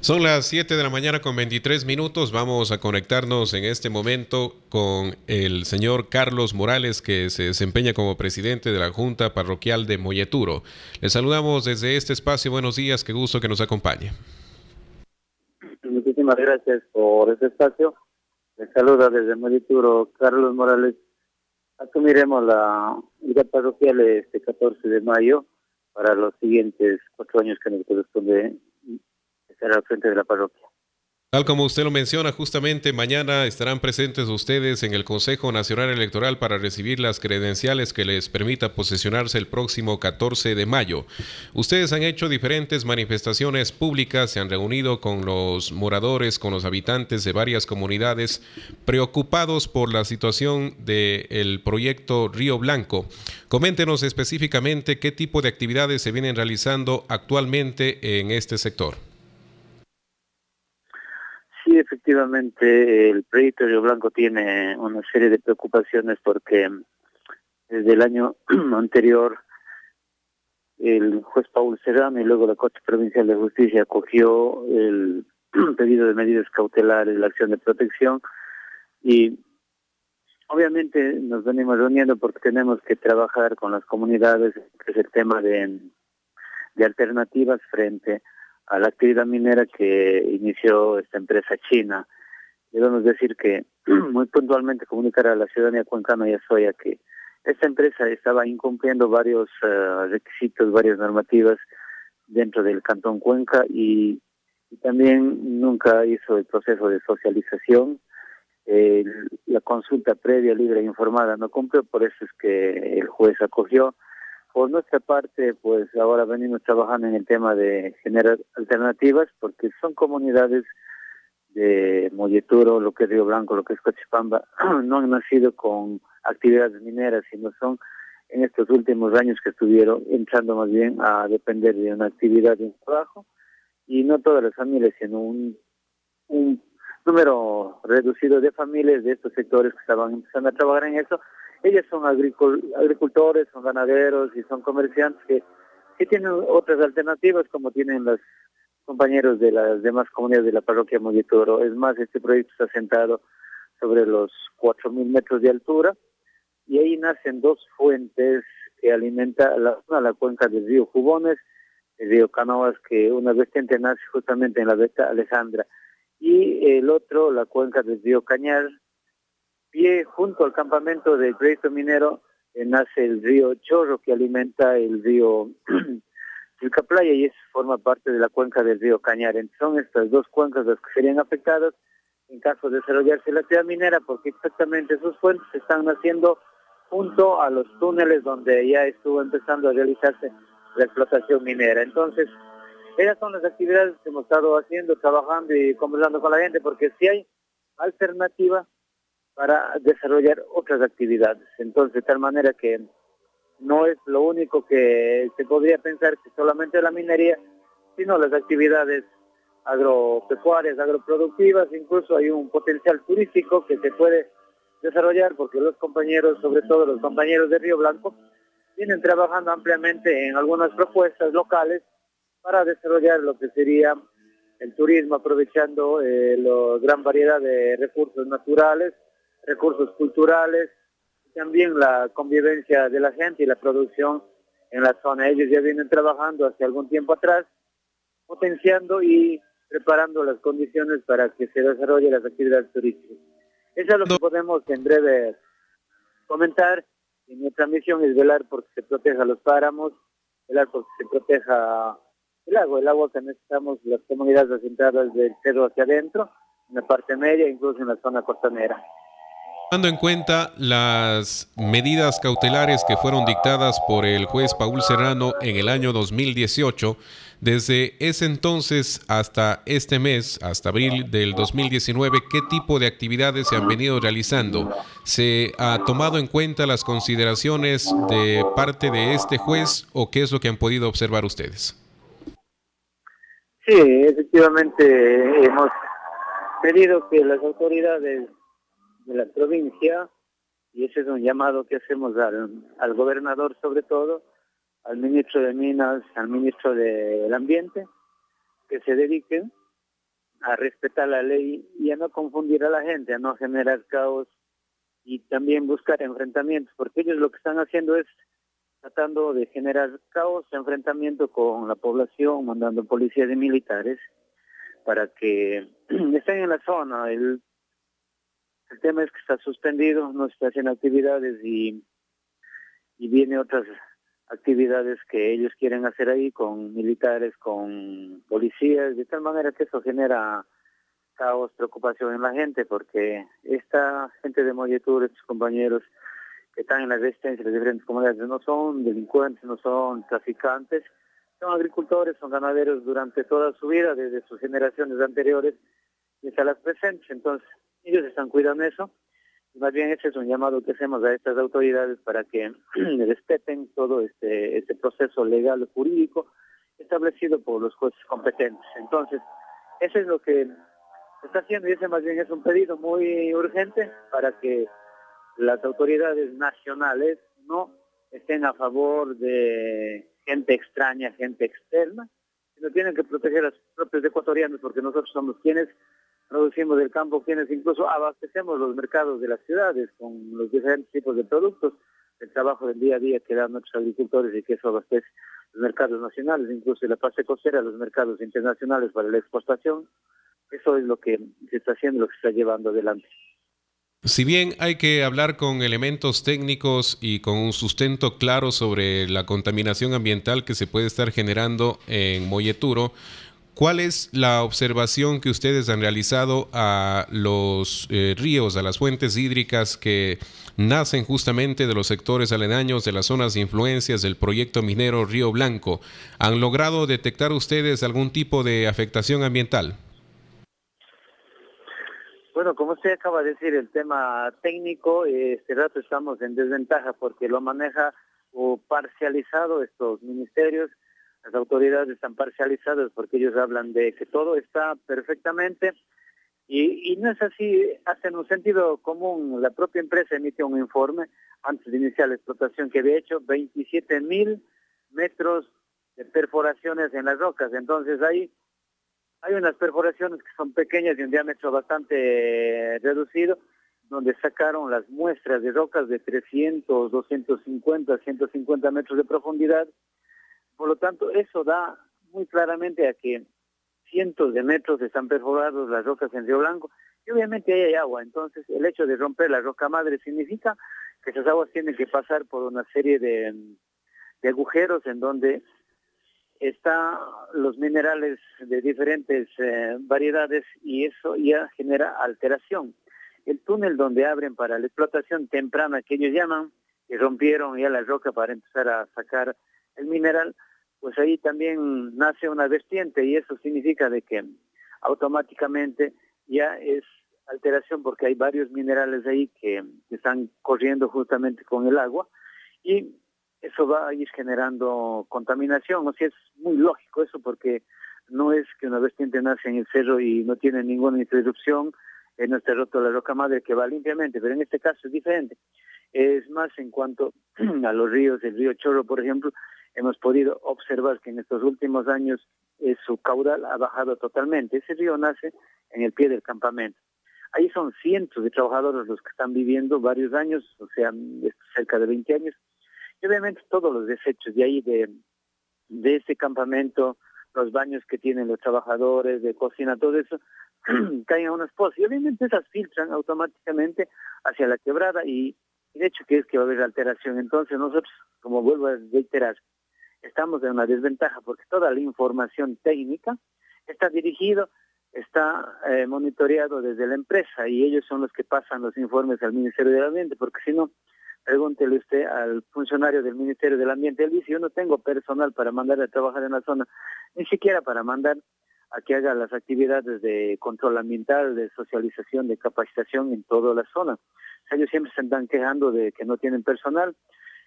Son las 7 de la mañana con 23 minutos. Vamos a conectarnos en este momento con el señor Carlos Morales, que se desempeña como presidente de la Junta Parroquial de Molleturo. Le saludamos desde este espacio. Buenos días, qué gusto que nos acompañe. Muchísimas gracias por este espacio. Les saluda desde Molleturo Carlos Morales. Asumiremos la unidad parroquial este 14 de mayo para los siguientes 4 años que nos corresponde estar al frente de la parroquia. Tal como usted lo menciona, justamente mañana estarán presentes ustedes en el Consejo Nacional Electoral para recibir las credenciales que les permita posesionarse el próximo 14 de mayo. Ustedes han hecho diferentes manifestaciones públicas, se han reunido con los moradores, con los habitantes de varias comunidades, preocupados por la situación del proyecto Río Blanco. Coméntenos específicamente qué tipo de actividades se vienen realizando actualmente en este sector. Sí, efectivamente, el proyecto Río Blanco tiene una serie de preocupaciones porque desde el año anterior el juez Paul Serrano y luego la Corte Provincial de Justicia acogió el pedido de medidas cautelares de la acción de protección y obviamente nos venimos reuniendo porque tenemos que trabajar con las comunidades, que es el tema de alternativas frente a la actividad minera que inició esta empresa china. Debemos decir que muy puntualmente comunicar a la ciudadanía cuencana y azoya que esta empresa estaba incumpliendo varios requisitos, varias normativas dentro del Cantón Cuenca y también nunca hizo el proceso de socialización. La consulta previa, libre e informada no cumplió, por eso es que el juez acogió. Por nuestra parte, pues ahora venimos trabajando en el tema de generar alternativas, porque son comunidades de Molleturo, lo que es Río Blanco, lo que es Cochipamba, no han nacido con actividades mineras, sino son en estos últimos años que estuvieron entrando más bien a depender de una actividad, de un trabajo, y no todas las familias, sino un número reducido de familias de estos sectores que estaban empezando a trabajar en eso. Ellos son agricultores, son ganaderos y son comerciantes que tienen otras alternativas como tienen los compañeros de las demás comunidades de la parroquia Molleturo. Es más, este proyecto está sentado sobre los 4.000 metros de altura y ahí nacen dos fuentes que alimentan la cuenca del río Jubones, el río Canoas, que una vertiente nace justamente en la veta Alejandra, y el otro, la cuenca del río Cañar, pie junto al campamento del proyecto minero, nace el río Chorro, que alimenta el río Vilcaplaya y forma parte de la cuenca del río Cañar. Son estas dos cuencas las que serían afectadas en caso de desarrollarse la actividad minera, porque exactamente esos fuentes están naciendo junto a los túneles donde ya estuvo empezando a realizarse la explotación minera. Entonces, esas son las actividades que hemos estado haciendo, trabajando y conversando con la gente, porque si hay alternativa para desarrollar otras actividades. Entonces, de tal manera que no es lo único que se podría pensar que solamente la minería, sino las actividades agropecuarias, agroproductivas, incluso hay un potencial turístico que se puede desarrollar porque los compañeros, sobre todo los compañeros de Río Blanco, vienen trabajando ampliamente en algunas propuestas locales para desarrollar lo que sería el turismo, aprovechando la gran variedad de recursos naturales, recursos culturales, y también la convivencia de la gente y la producción en la zona. Ellos ya vienen trabajando hace algún tiempo atrás, potenciando y preparando las condiciones para que se desarrollen las actividades turísticas. Eso es lo que podemos en breve comentar. Y nuestra misión es velar porque se proteja los páramos, velar porque se proteja el agua que necesitamos las comunidades asentadas del cerro hacia adentro, en la parte media, incluso en la zona costanera. Tomando en cuenta las medidas cautelares que fueron dictadas por el juez Paul Serrano en el año 2018, desde ese entonces hasta este mes, hasta abril del 2019, ¿qué tipo de actividades se han venido realizando? ¿Se ha tomado en cuenta las consideraciones de parte de este juez o qué es lo que han podido observar ustedes? Sí, efectivamente hemos pedido que las autoridades de la provincia, y ese es un llamado que hacemos al gobernador sobre todo, al ministro de Minas, al ministro del Ambiente, que se dediquen a respetar la ley y a no confundir a la gente, a no generar caos y también buscar enfrentamientos, porque ellos lo que están haciendo es tratando de generar caos, enfrentamiento con la población, mandando policías y militares para que estén en la zona. El tema es que está suspendido, no se está haciendo actividades y viene otras actividades que ellos quieren hacer ahí con militares, con policías, de tal manera que eso genera caos, preocupación en la gente, porque esta gente de Molletur, estos compañeros que están en la resistencia de diferentes comunidades, no son delincuentes, no son traficantes, son agricultores, son ganaderos durante toda su vida, desde sus generaciones anteriores y hasta las presentes. Entonces, ellos están cuidando eso. Y más bien ese es un llamado que hacemos a estas autoridades para que respeten todo este proceso legal y jurídico establecido por los jueces competentes. Entonces, eso es lo que se está haciendo y ese más bien es un pedido muy urgente para que las autoridades nacionales no estén a favor de gente extraña, gente externa, sino tienen que proteger a los propios ecuatorianos, porque nosotros somos quienes producimos del campo, quienes incluso abastecemos los mercados de las ciudades con los diferentes tipos de productos, el trabajo del día a día que dan nuestros agricultores y que eso abastece los mercados nacionales, incluso la parte costera, los mercados internacionales para la exportación. Eso es lo que se está haciendo, lo que se está llevando adelante. Si bien hay que hablar con elementos técnicos y con un sustento claro sobre la contaminación ambiental que se puede estar generando en Molleturo, ¿cuál es la observación que ustedes han realizado a los ríos, a las fuentes hídricas que nacen justamente de los sectores aledaños de las zonas de influencias del proyecto minero Río Blanco? ¿Han logrado detectar ustedes algún tipo de afectación ambiental? Bueno, como usted acaba de decir, el tema técnico, este rato estamos en desventaja porque lo maneja o parcializado estos ministerios, las autoridades están parcializadas porque ellos hablan de que todo está perfectamente y no es así, hacen un sentido común. La propia empresa emitió un informe antes de iniciar la explotación que había hecho 27,000 metros de perforaciones en las rocas, entonces ahí hay unas perforaciones que son pequeñas de un diámetro bastante reducido, donde sacaron las muestras de rocas de 300, 250, 150 metros de profundidad. Por lo tanto, eso da muy claramente a que cientos de metros están perforados las rocas en Río Blanco y obviamente ahí hay agua. Entonces, el hecho de romper la roca madre significa que esas aguas tienen que pasar por una serie de agujeros en donde están los minerales de diferentes variedades y eso ya genera alteración. El túnel donde abren para la explotación temprana que ellos llaman, que rompieron ya la roca para empezar a sacar el mineral, pues ahí también nace una vertiente y eso significa de que automáticamente ya es alteración porque hay varios minerales ahí que están corriendo justamente con el agua y eso va a ir generando contaminación. O sea, es muy lógico eso porque no es que una vertiente nace en el cerro y no tiene ninguna interrupción, no está roto la roca madre que va limpiamente, pero en este caso es diferente. Es más, en cuanto a los ríos, el río Chorro, por ejemplo, hemos podido observar que en estos últimos años su caudal ha bajado totalmente. Ese río nace en el pie del campamento. Ahí son cientos de trabajadores los que están viviendo varios años, o sea, cerca de 20 años, y obviamente todos los desechos de ahí, de ese campamento, los baños que tienen los trabajadores, de cocina, todo eso, caen a unas pozas. Y obviamente esas filtran automáticamente hacia la quebrada y de hecho que es que va a haber alteración. Entonces nosotros, como vuelvo a reiterar, estamos en una desventaja porque toda la información técnica está dirigido, está monitoreado desde la empresa y ellos son los que pasan los informes al Ministerio del Ambiente, porque si no, pregúntele usted al funcionario del Ministerio del Ambiente, él dice, yo no tengo personal para mandar a trabajar en la zona, ni siquiera para mandar a que haga las actividades de control ambiental, de socialización, de capacitación en toda la zona. O sea, ellos siempre se están quejando de que no tienen personal,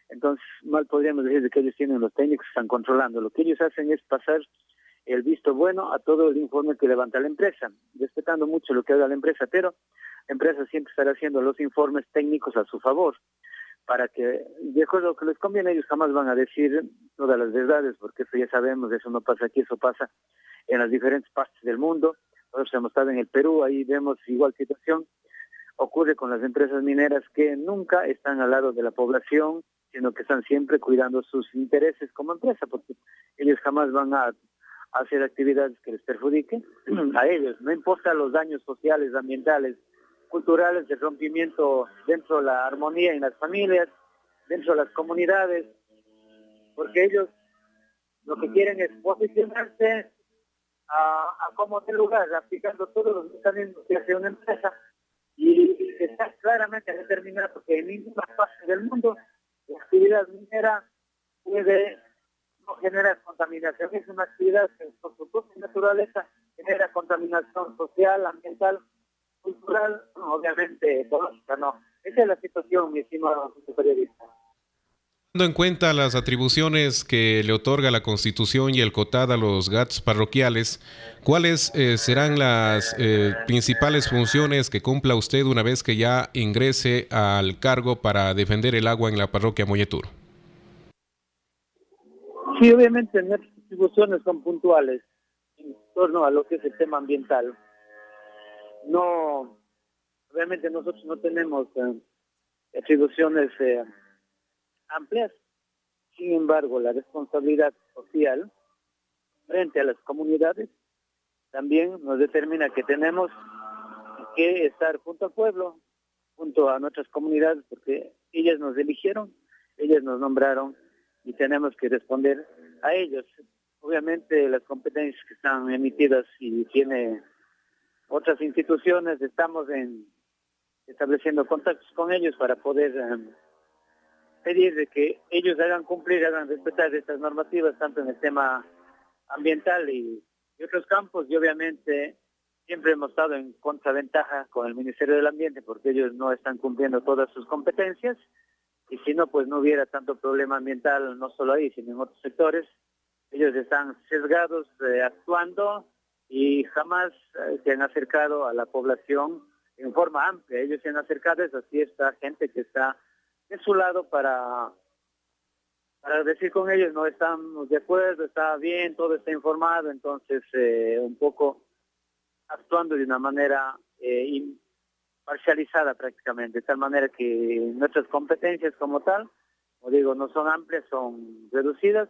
entonces mal podríamos decir de que ellos tienen los técnicos que están controlando. Lo que ellos hacen es pasar el visto bueno a todo el informe que levanta la empresa, respetando mucho lo que haga la empresa, pero la empresa siempre estará haciendo los informes técnicos a su favor, para que, de acuerdo a lo que les conviene, ellos jamás van a decir todas las verdades, porque eso ya sabemos, eso no pasa aquí, eso pasa en las diferentes partes del mundo. nosotros hemos estado en el Perú, ahí vemos igual situación, ocurre con las empresas mineras que nunca están al lado de la población, sino que están siempre cuidando sus intereses como empresa, porque ellos jamás van a hacer actividades que les perjudiquen a ellos, no importa los daños sociales, ambientales, culturales, de rompimiento dentro de la armonía en las familias, dentro de las comunidades, porque ellos lo que quieren es posicionarse a como de lugar, aplicando todos los mecanismos que hace una empresa, y está claramente determinado que en ninguna parte del mundo la actividad minera puede no generar contaminación. Es una actividad que por su propia naturaleza genera contaminación social, ambiental, cultural, obviamente ecológica, no. Esa es la situación, mi estimado periodista. Teniendo en cuenta las atribuciones que le otorga la Constitución y el COTAD a los GATS parroquiales, ¿cuáles serán las principales funciones que cumpla usted una vez que ya ingrese al cargo para defender el agua en la parroquia Molleturo? Sí, obviamente nuestras atribuciones son puntuales en torno a lo que es el tema ambiental. No, obviamente nosotros no tenemos atribuciones amplias. Sin embargo, la responsabilidad social frente a las comunidades también nos determina que tenemos que estar junto al pueblo, junto a nuestras comunidades, porque ellas nos eligieron, ellas nos nombraron y tenemos que responder a ellos. Obviamente las competencias que están emitidas y tiene otras instituciones, estamos estableciendo contactos con ellos para poder pedir de que ellos hagan cumplir, hagan respetar estas normativas, tanto en el tema ambiental y otros campos, y obviamente siempre hemos estado en contraventaja con el Ministerio del Ambiente porque ellos no están cumpliendo todas sus competencias, y si no, pues no hubiera tanto problema ambiental, no solo ahí, sino en otros sectores. Ellos están sesgados, actuando, y jamás se han acercado a la población en forma amplia. Ellos se han acercado a esta gente que está de su lado para decir con ellos, no estamos de acuerdo, está bien, todo está informado, entonces un poco actuando de una manera parcializada prácticamente, de tal manera que nuestras competencias como tal, como digo, no son amplias, son reducidas,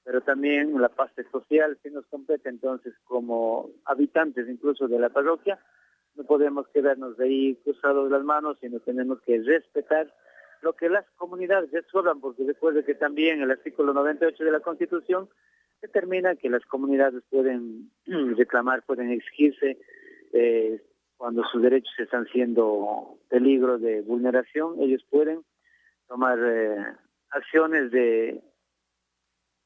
pero también la parte social sí nos compete. Entonces, como habitantes incluso de la parroquia, no podemos quedarnos de ahí cruzados las manos, sino tenemos que respetar lo que las comunidades resuelvan, porque recuerde que también el artículo 98 de la Constitución determina que las comunidades pueden reclamar, pueden exigirse cuando sus derechos están siendo peligro de vulneración. Ellos pueden tomar acciones de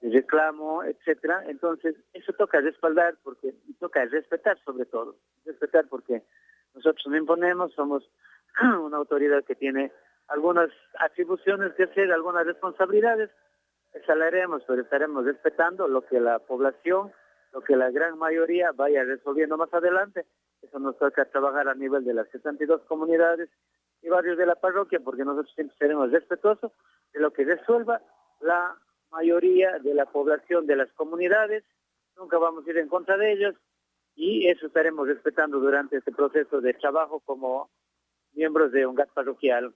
reclamo, etcétera. Entonces, eso toca respaldar, porque toca respetar sobre todo. Respetar porque nosotros no imponemos, somos una autoridad que tiene algunas atribuciones que hacer, algunas responsabilidades, exhalaremos, pero estaremos respetando lo que la población, lo que la gran mayoría vaya resolviendo más adelante. Eso nos toca trabajar a nivel de las 72 comunidades y barrios de la parroquia, porque nosotros siempre seremos respetuosos de lo que resuelva la mayoría de la población de las comunidades. Nunca vamos a ir en contra de ellos, y eso estaremos respetando durante este proceso de trabajo como miembros de un GAT parroquial.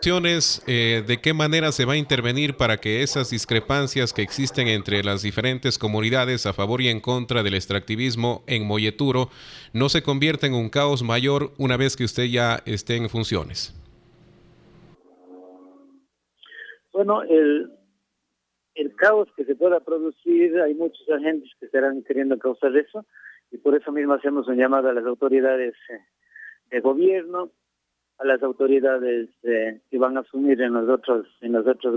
¿De qué manera se va a intervenir para que esas discrepancias que existen entre las diferentes comunidades a favor y en contra del extractivismo en Molleturo no se convierta en un caos mayor una vez que usted ya esté en funciones? Bueno, el caos que se pueda producir, hay muchos agentes que estarán queriendo causar eso, y por eso mismo hacemos un llamado a las autoridades de gobierno, a las autoridades que van a asumir en los otros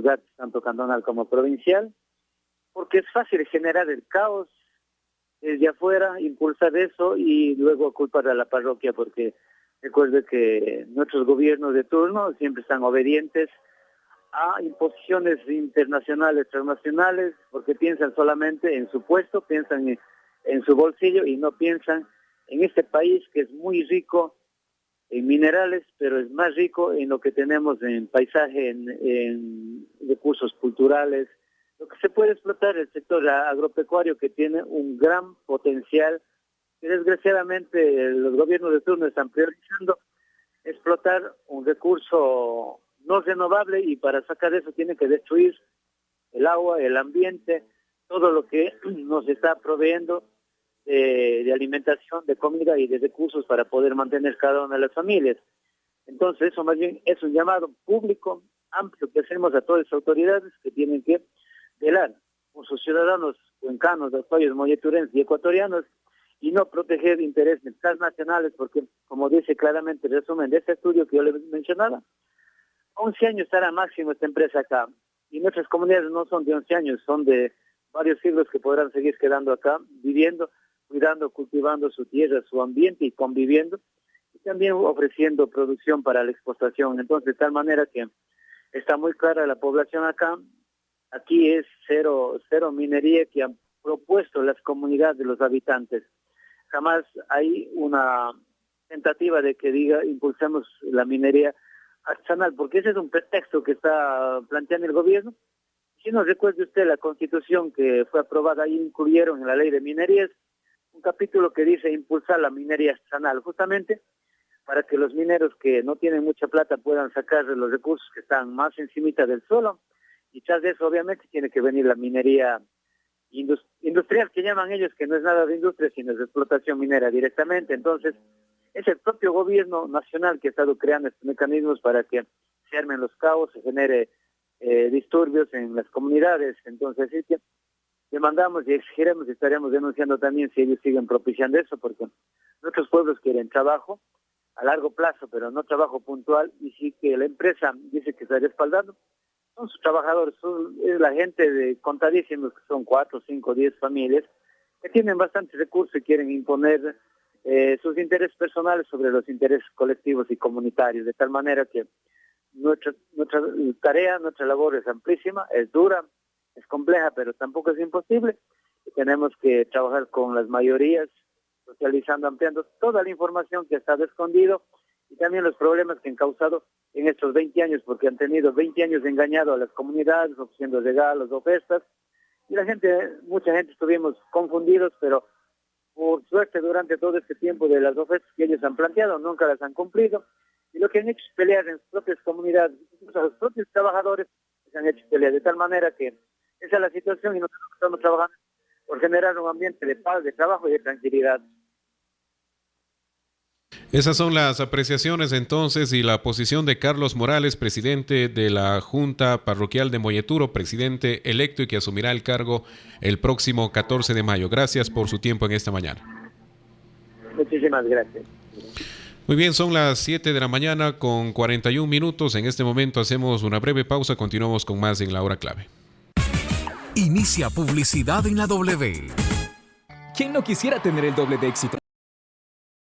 GATs, tanto cantonal como provincial, porque es fácil generar el caos desde afuera, impulsar eso y luego culpar a la parroquia, porque recuerde que nuestros gobiernos de turno siempre están obedientes a imposiciones internacionales, transnacionales, porque piensan solamente en su puesto, piensan en su bolsillo y no piensan en este país que es muy rico en minerales, pero es más rico en lo que tenemos en paisaje, en recursos culturales, lo que se puede explotar el sector agropecuario, que tiene un gran potencial Y desgraciadamente los gobiernos de turno están priorizando explotar un recurso no renovable y para sacar eso tiene que destruir el agua, el ambiente, todo lo que nos está proveyendo de alimentación, de comida y de recursos para poder mantener cada una de las familias. Entonces eso más bien es un llamado público amplio que hacemos a todas las autoridades que tienen que velar por sus ciudadanos cuencanos, azuayos, molleturenses y ecuatorianos y no proteger intereses transnacionales porque, como dice claramente el resumen de este estudio que yo les mencionaba, 11 años estará máximo esta empresa acá y nuestras comunidades no son de 11 años, son de varios siglos que podrán seguir quedando acá, viviendo, cuidando, cultivando su tierra, su ambiente y conviviendo y también ofreciendo producción para la exportación. Entonces, de tal manera que está muy clara la población acá. Aquí es cero minería que han propuesto las comunidades de los habitantes. Jamás hay una tentativa de que diga impulsemos la minería artesanal, porque ese es un pretexto que está planteando el gobierno. Si no recuerde usted la constitución que fue aprobada, ahí incluyeron en la ley de minerías un capítulo que dice impulsar la minería artesanal, justamente para que los mineros que no tienen mucha plata puedan sacar los recursos que están más encimita del suelo. Y tras de eso, obviamente, tiene que venir la minería industrial, que llaman ellos, que no es nada de industria, sino es de explotación minera directamente. Entonces, es el propio gobierno nacional que ha estado creando estos mecanismos para que se armen los caos, se genere disturbios en las comunidades. Entonces, sí que demandamos y exigiremos y estaremos denunciando también si ellos siguen propiciando eso, porque nuestros pueblos quieren trabajo a largo plazo, pero no trabajo puntual, y sí que la empresa dice que está respaldando. Son sus trabajadores, es la gente de contadísimos, que son 4, 5, 10 familias, que tienen bastantes recursos y quieren imponer sus intereses personales sobre los intereses colectivos y comunitarios, de tal manera que nuestra tarea, nuestra labor es amplísima, es dura, es compleja, pero tampoco es imposible. Y tenemos que trabajar con las mayorías, socializando, ampliando toda la información que ha estado escondido y también los problemas que han causado en estos 20 años, porque han tenido 20 años engañado a las comunidades, ofreciendo regalos, ofertas, y mucha gente estuvimos confundidos, pero por suerte durante todo este tiempo de las ofertas que ellos han planteado, nunca las han cumplido, y lo que han hecho es pelear en sus propias comunidades, incluso a los propios trabajadores se han hecho pelear, de tal manera que esa es la situación y nosotros estamos trabajando por generar un ambiente de paz, de trabajo y de tranquilidad. Esas son las apreciaciones entonces y la posición de Carlos Morales, presidente de la Junta Parroquial de Molleturo, presidente electo y que asumirá el cargo el próximo 14 de mayo. Gracias por su tiempo en esta mañana. Muchísimas gracias. Muy bien, son las 7 de la mañana con 41 minutos. En este momento hacemos una breve pausa, continuamos con más en La Hora Clave. Inicia publicidad en la W. ¿Quién no quisiera tener el doble de éxito?